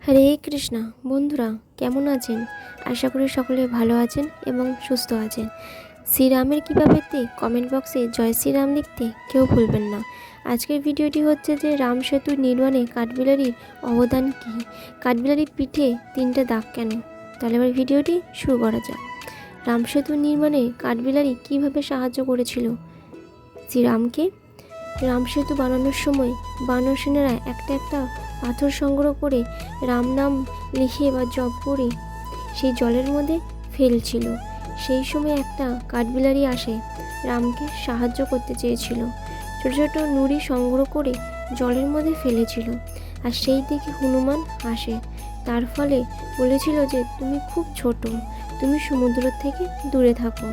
হরে কৃষ্ণা বন্ধুরা, কেমন আছেন? আশা করি সকলে ভালো আছেন এবং সুস্থ আছেন। শ্রীরামের কৃপাতে কমেন্ট বক্সে জয় শ্রীরাম লিখতে কেউ ভুলবেন না। আজকের ভিডিওটি হচ্ছে যে রাম সেতুর নির্মাণে কাঠবিলারির অবদান কী, কাঠবিলারির পিঠে 3টে দাগ কেন। তাহলে এবার ভিডিওটি শুরু করা যাক। রাম সেতুর নির্মাণে কাঠবিলারি কীভাবে সাহায্য করেছিল শ্রীরামকে? রাম সেতু বানানোর সময় বানর সেনারা একটা একটা পাথর সংগ্রহ করে রাম নাম লিখে বা জপ করে সেই জলের মধ্যে ফেলছিল। সেই সময় একটা কাঠবিলারি আসে, রামকে সাহায্য করতে চেয়েছিল। ছোটো ছোটো নুড়ি সংগ্রহ করে জলের মধ্যে ফেলেছিল, আর সেই দেখে হনুমান আসে। তার ফলে বলেছিল যে তুমি খুব ছোট, তুমি সমুদ্র থেকে দূরে থাকো,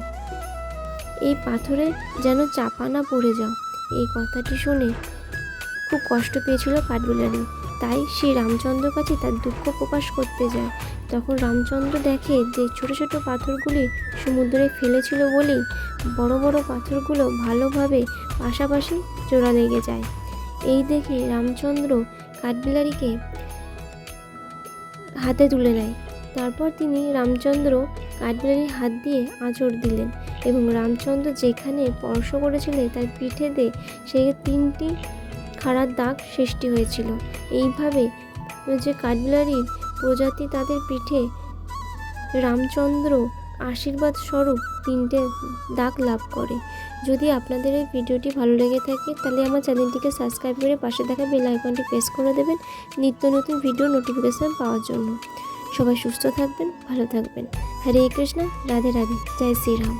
এই পাথরে যেন চাপা না পড়ে যাও। এই কথাটি শুনে খুব কষ্ট পেয়েছিল কাঠবিলারি, তাই সে রামচন্দ্রের কাছে তার দুঃখ প্রকাশ করতে যায়। তখন রামচন্দ্র দেখে যে ছোট ছোট পাথরগুলি সমুদ্রে ফেলেছিল বলেই বড় বড় পাথরগুলো ভালোভাবে পাশাপাশি জোড়া লেগে যায়। এই দেখে রামচন্দ্র কাঠবিলারিকে হাতে তুলে নেয়। তারপর তিনি রামচন্দ্র কাঠবিলারির হাত দিয়ে আঁচড় দিলেন এবং রামচন্দ্র যেখানে স্পর্শ করেছিলেন তার পিঠেতে সেই 3টি খাড়ার দাগ সৃষ্টি হয়েছিল। এইভাবে যে কাঠবিলারির প্রজাতি তাদের পিঠে রামচন্দ্র আশীর্বাদ স্বরূপ 3টে দাগ লাভ করে। যদি আপনাদের এই ভিডিওটি ভালো লেগে থাকে তাহলে আমার চ্যানেলটিকে সাবস্ক্রাইব করে পাশে থাকা বেল আইকনটি প্রেস করে দেবেন নিত্য নতুন ভিডিও নোটিফিকেশান পাওয়ার জন্য। সবাই সুস্থ থাকবেন, ভালো থাকবেন। হরে কৃষ্ণ, রাধে রাধে, জয় শ্রীরাম।